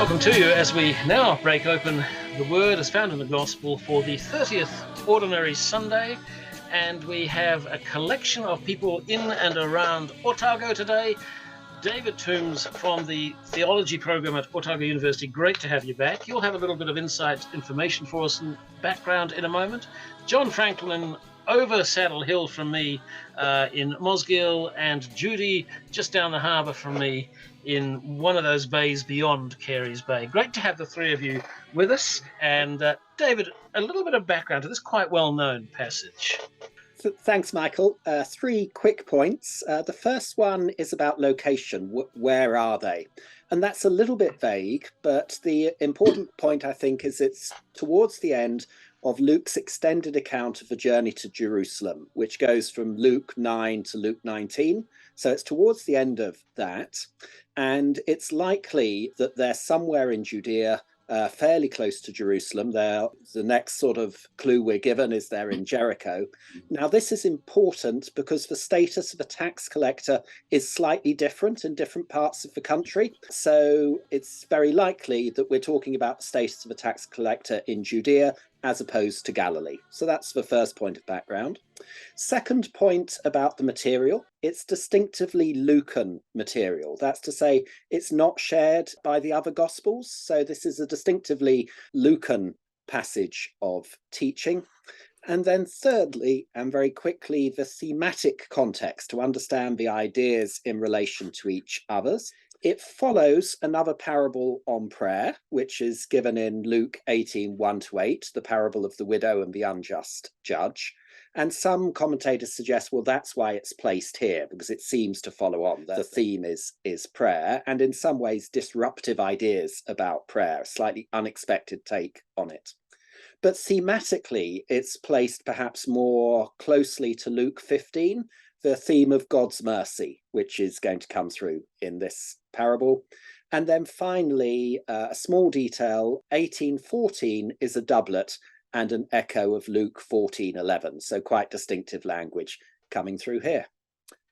Welcome to you as we now break open the Word as found in the Gospel for the 30th Ordinary Sunday. And we have a collection of people in and around Otago today. David Toombs from the theology program at Otago University. Great to have you back. You'll have a little bit of insight information for us and background in a moment. John Franklin over Saddle Hill from me in Mosgiel, and Judy just down the harbour from me in one of those bays beyond Carey's Bay. Great to have the three of you with us. And David, a little bit of background to this quite well-known passage. Thanks, Michael. Three quick points. The first one is about location. Where are they? And that's a little bit vague, but the important point, I think, is it's towards the end of Luke's extended account of the journey to Jerusalem, which goes from Luke 9 to Luke 19. So it's towards the end of that. And it's likely that they're somewhere in Judea, fairly close to Jerusalem. The next sort of clue we're given is they're in Jericho. Now, this is important because the status of a tax collector is slightly different in different parts of the country. So it's very likely that we're talking about the status of a tax collector in Judea as opposed to Galilee. So that's the first point of background. Second point about the material, it's distinctively Lucan material. That's to say, it's not shared by the other Gospels. So this is a distinctively Lucan passage of teaching. And then thirdly, and very quickly, the thematic context to understand the ideas in relation to each others. It follows another parable on prayer, which is given in Luke 18, 1-8, the parable of the widow and the unjust judge. And some commentators suggest, well, that's why it's placed here, because it seems to follow on. The theme is prayer, and in some ways disruptive ideas about prayer, a slightly unexpected take on it. But thematically, it's placed perhaps more closely to Luke 15, the theme of God's mercy, which is going to come through in this parable. And then finally, a small detail, 18:14 is a doublet and an echo of Luke 14:11. So quite distinctive language coming through here.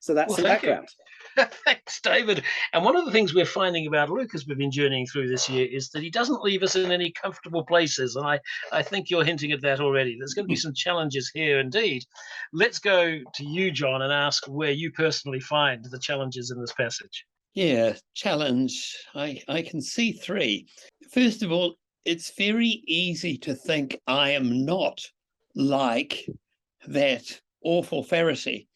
So that's the background. Thanks, David. And one of the things we're finding about Luke as we've been journeying through this year is that he doesn't leave us in any comfortable places. And I think you're hinting at that already. There's going to be some challenges here indeed. Let's go to you, John, and ask where you personally find the challenges in this passage. Yeah, challenge. I can see three. First of all, it's very easy to think I am not like that awful Pharisee.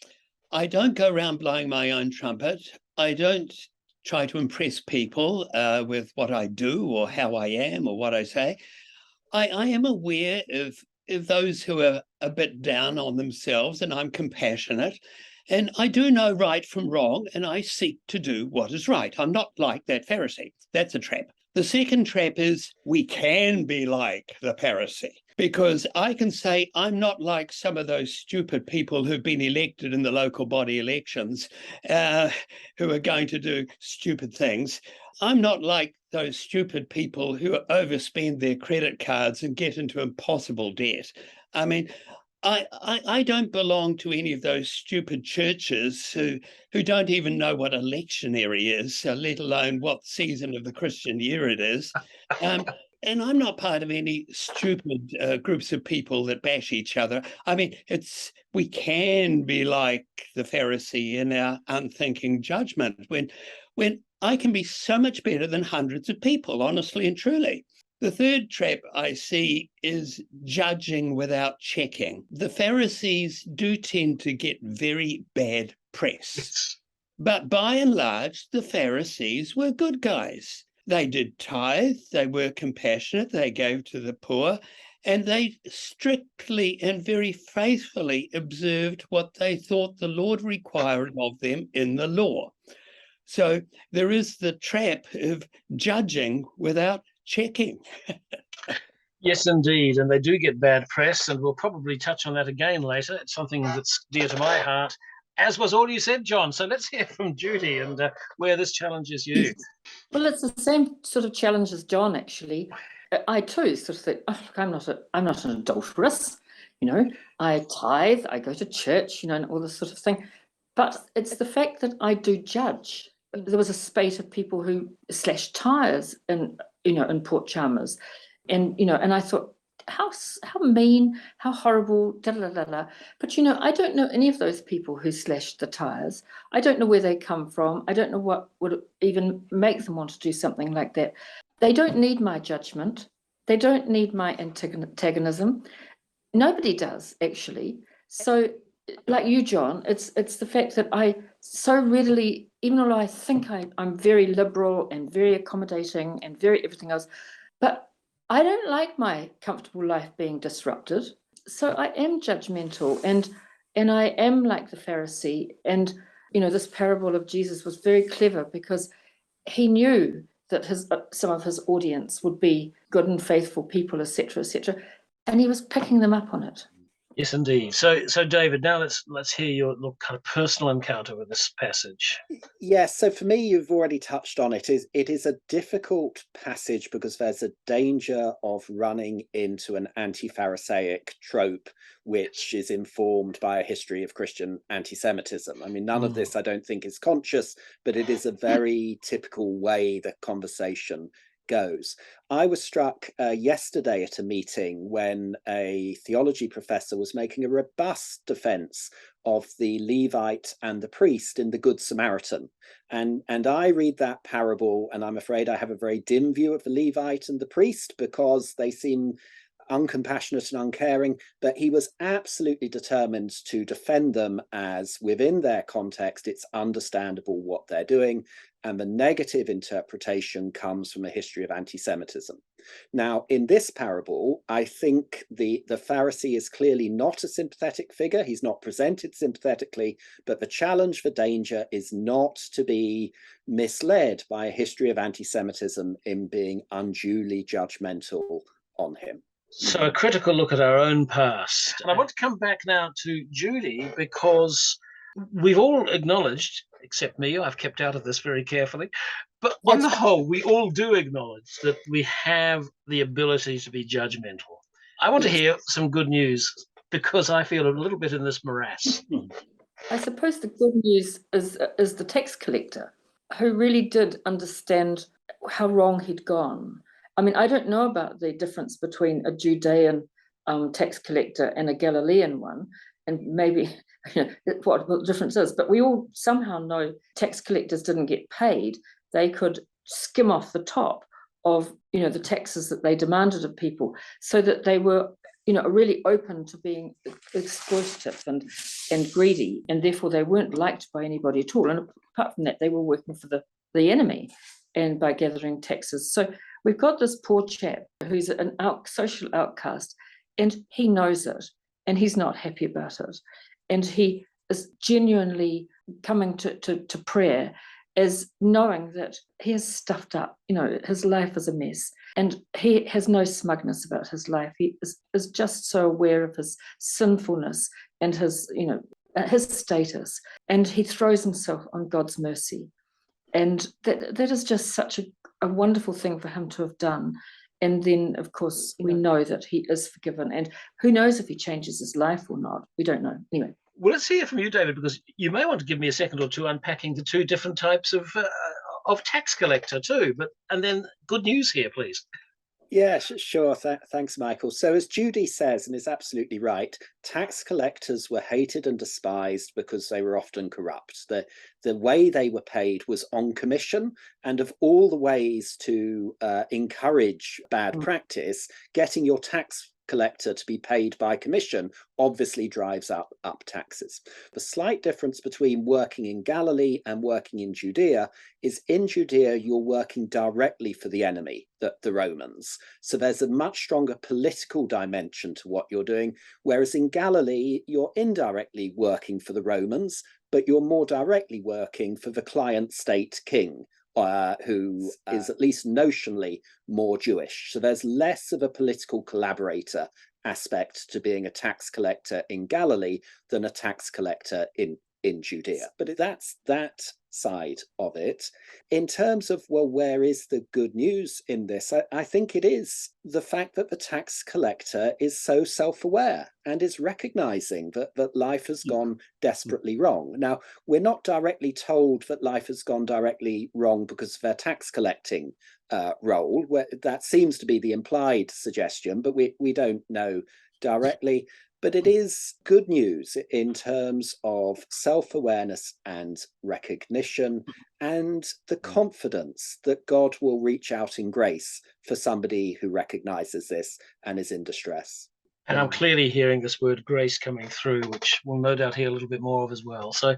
I don't go around blowing my own trumpet. I don't try to impress people with what I do or how I am or what I say. I am aware of those who are a bit down on themselves, and I'm compassionate. And I do know right from wrong, and I seek to do what is right. I'm not like that Pharisee. That's a trap. The second trap is we can be like the Pharisee, because I can say I'm not like some of those stupid people who've been elected in the local body elections who are going to do stupid things. I'm not like those stupid people who overspend their credit cards and get into impossible debt. I mean, I don't belong to any of those stupid churches who don't even know what a lectionary is, let alone what season of the Christian year it is. And I'm not part of any stupid groups of people that bash each other. I mean, we can be like the Pharisee in our unthinking judgment when I can be so much better than hundreds of people, honestly and truly. The third trap I see is judging without checking. The Pharisees do tend to get very bad press. But by and large, the Pharisees were good guys. They did tithe, they were compassionate, they gave to the poor, and they strictly and very faithfully observed what they thought the Lord required of them in the law. So there is the trap of judging without checking. Yes, indeed. And they do get bad press, and we'll probably touch on that again later. It's something that's dear to my heart, as was all you said, John. So let's hear from Judy and where this challenges you. Well, it's the same sort of challenge as John, actually. I too sort of think, oh, look, I'm not an adulteress. I tithe, I go to church, and all this sort of thing. But it's the fact that I do judge. there was a spate of people who slashed tires in Port Chalmers, and I thought, how mean, how horrible, da da da da. But I don't know any of those people who slashed the tires. I don't know where they come from. I don't know what would even make them want to do something like that. They don't need my judgment. They don't need my antagonism. Nobody does, actually. So, like you, John, it's the fact that I so readily, even though I think I'm very liberal and very accommodating and very everything else, but I don't like my comfortable life being disrupted. So I am judgmental, and I am like the Pharisee. And this parable of Jesus was very clever because he knew that some of his audience would be good and faithful people, etc., and he was picking them up on it. Yes, indeed. So David, now let's hear your kind of personal encounter with this passage. Yes, so for me, you've already touched on it. It is a difficult passage because there's a danger of running into an anti-Pharisaic trope, which is informed by a history of Christian anti-Semitism. I mean, none of this I don't think is conscious, but it is a very typical way that conversation goes. I was struck yesterday at a meeting when a theology professor was making a robust defense of the Levite and the priest in the Good Samaritan. And I read that parable, and I'm afraid I have a very dim view of the Levite and the priest because they seem uncompassionate and uncaring, but he was absolutely determined to defend them as within their context, it's understandable what they're doing. And the negative interpretation comes from a history of anti-Semitism. Now, in this parable, I think the Pharisee is clearly not a sympathetic figure. He's not presented sympathetically, but the challenge for danger is not to be misled by a history of anti-Semitism in being unduly judgmental on him. So a critical look at our own past. And I want to come back now to Judy because we've all acknowledged, except me, I've kept out of this very carefully, but on the whole, we all do acknowledge that we have the ability to be judgmental. I want to hear some good news because I feel a little bit in this morass. I suppose the good news is the tax collector who really did understand how wrong he'd gone. I mean, I don't know about the difference between a Judean tax collector and a Galilean one, and maybe what the difference is, but we all somehow know tax collectors didn't get paid. They could skim off the top of the taxes that they demanded of people, so that they were really open to being exploitative and greedy, and therefore they weren't liked by anybody at all. And apart from that, they were working for the enemy and by gathering taxes. So we've got this poor chap who's an social outcast, and he knows it, and he's not happy about it. And he is genuinely coming to prayer as knowing that he is stuffed up. His life is a mess, and he has no smugness about his life. He is just so aware of his sinfulness and his status, and he throws himself on God's mercy. And that is just such a wonderful thing for him to have done. And then, of course, we know that he is forgiven. And who knows if he changes his life or not? We don't know. Anyway. Well, let's hear from you, David, because you may want to give me a second or two unpacking the two different types of tax collector too. And then good news here, please. Yeah, sure. Thanks, Michael. So as Judy says, and is absolutely right, tax collectors were hated and despised because they were often corrupt. The way they were paid was on commission, and of all the ways to encourage bad practice, getting your tax collector to be paid by commission obviously drives up taxes. The slight difference between working in Galilee and working in Judea is in Judea you're working directly for the enemy, the Romans. So there's a much stronger political dimension to what you're doing, whereas in Galilee you're indirectly working for the Romans, but you're more directly working for the client state king, who is at least notionally more Jewish. So there's less of a political collaborator aspect to being a tax collector in Galilee than a tax collector in Judea. But that side of it. In terms of, well, where is the good news in this? I think it is the fact that the tax collector is so self-aware and is recognizing that life has gone desperately wrong. Now, we're not directly told that life has gone directly wrong because of their tax collecting role. That seems to be the implied suggestion, but we don't know directly. But it is good news in terms of self-awareness and recognition and the confidence that God will reach out in grace for somebody who recognizes this and is in distress. And I'm clearly hearing this word grace coming through, which we'll no doubt hear a little bit more of as well. So,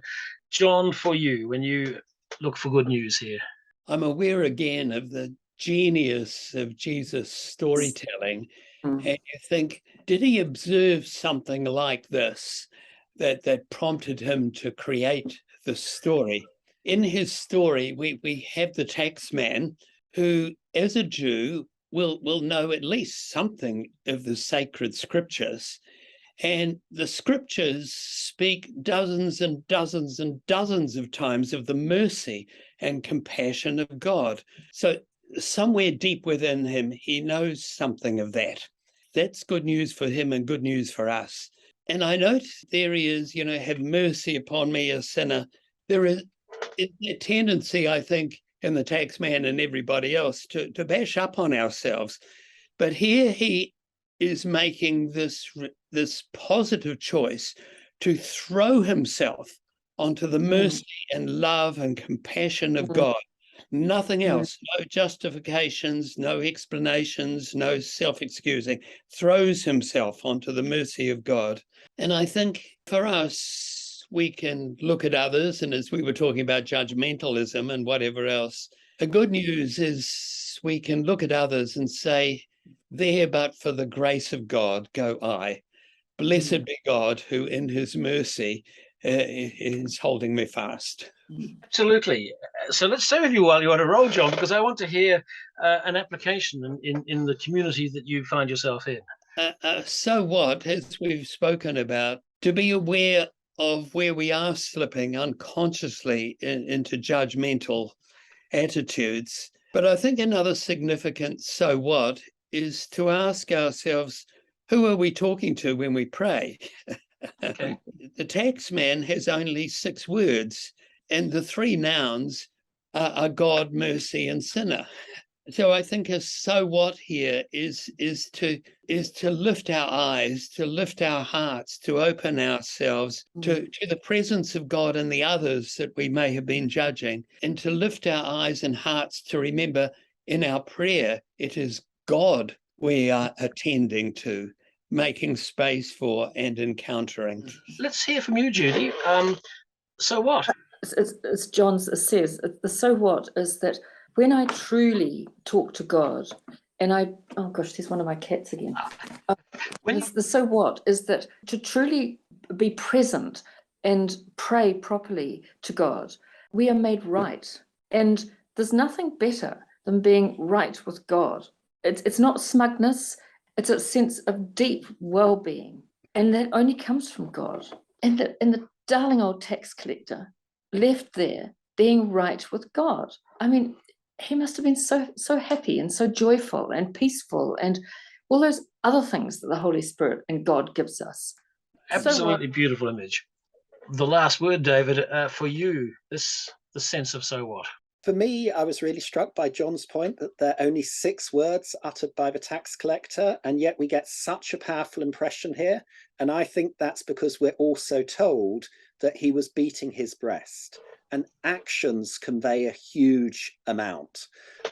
John, for you, when you look for good news here. I'm aware again of the genius of Jesus' storytelling. And you think, did he observe something like this that prompted him to create the story? In his story, we have the tax man who, as a Jew, will know at least something of the sacred scriptures. And the scriptures speak dozens and dozens and dozens of times of the mercy and compassion of God. So somewhere deep within him, he knows something of that. That's good news for him and good news for us. And I note there he is, have mercy upon me, a sinner. There is a tendency, I think, in the tax man and everybody else to bash up on ourselves. But here he is making this positive choice to throw himself onto the mercy and love and compassion of God. Nothing else, no justifications, no explanations, no self-excusing, throws himself onto the mercy of God. And I think for us, we can look at others, and as we were talking about judgmentalism and whatever else, the good news is we can look at others and say, there but for the grace of God go I. Blessed be God who in his mercy is holding me fast. Absolutely. So let's stay with you while you're on a roll, John, because I want to hear an application in the community that you find yourself in. So what, as we've spoken about, to be aware of where we are slipping unconsciously into judgmental attitudes. But I think another significant so what is to ask ourselves, who are we talking to when we pray? Okay. The tax man has only 6 words, and the 3 nouns are God, mercy, and sinner. So I think a so what here is to lift our eyes, to lift our hearts, to open ourselves to the presence of God and the others that we may have been judging, and to lift our eyes and hearts to remember in our prayer, it is God we are attending to, making space for and encountering. Let's hear from you, Judy. So what? As John says, the so what is that when I truly talk to God, and oh gosh, there's one of my cats again. The so what is that to truly be present and pray properly to God, we are made right. And there's nothing better than being right with God. It's not smugness, it's a sense of deep well-being. And that only comes from God. And the darling old tax collector left there being right with God. I mean, he must have been so happy and so joyful and peaceful and all those other things that the Holy Spirit and God gives us. Absolutely beautiful image. The last word, David, for you, the sense of so what? For me, I was really struck by John's point that there are only 6 words uttered by the tax collector, and yet we get such a powerful impression here. And I think that's because we're also told that he was beating his breast. And actions convey a huge amount.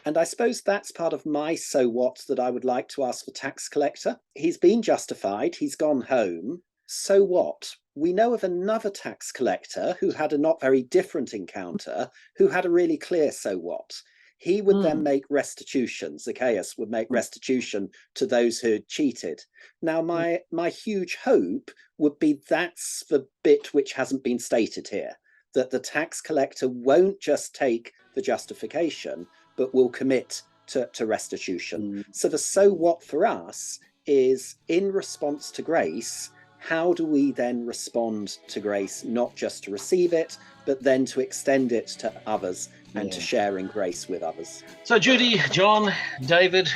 And I suppose that's part of my so what that I would like to ask the tax collector. He's been justified, he's gone home. So what? We know of another tax collector who had a not very different encounter, who had a really clear so what. He would then make restitution. Zacchaeus would make restitution to those who had cheated. Now, my huge hope would be that's the bit which hasn't been stated here, that the tax collector won't just take the justification, but will commit to restitution. So the so what for us is, in response to grace, how do we then respond to grace, not just to receive it, but then to extend it to others and to share in grace with others? So Judy, John, David,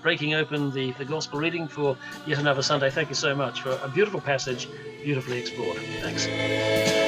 breaking open the gospel reading for yet another Sunday. Thank you so much for a beautiful passage, beautifully explored. Thanks.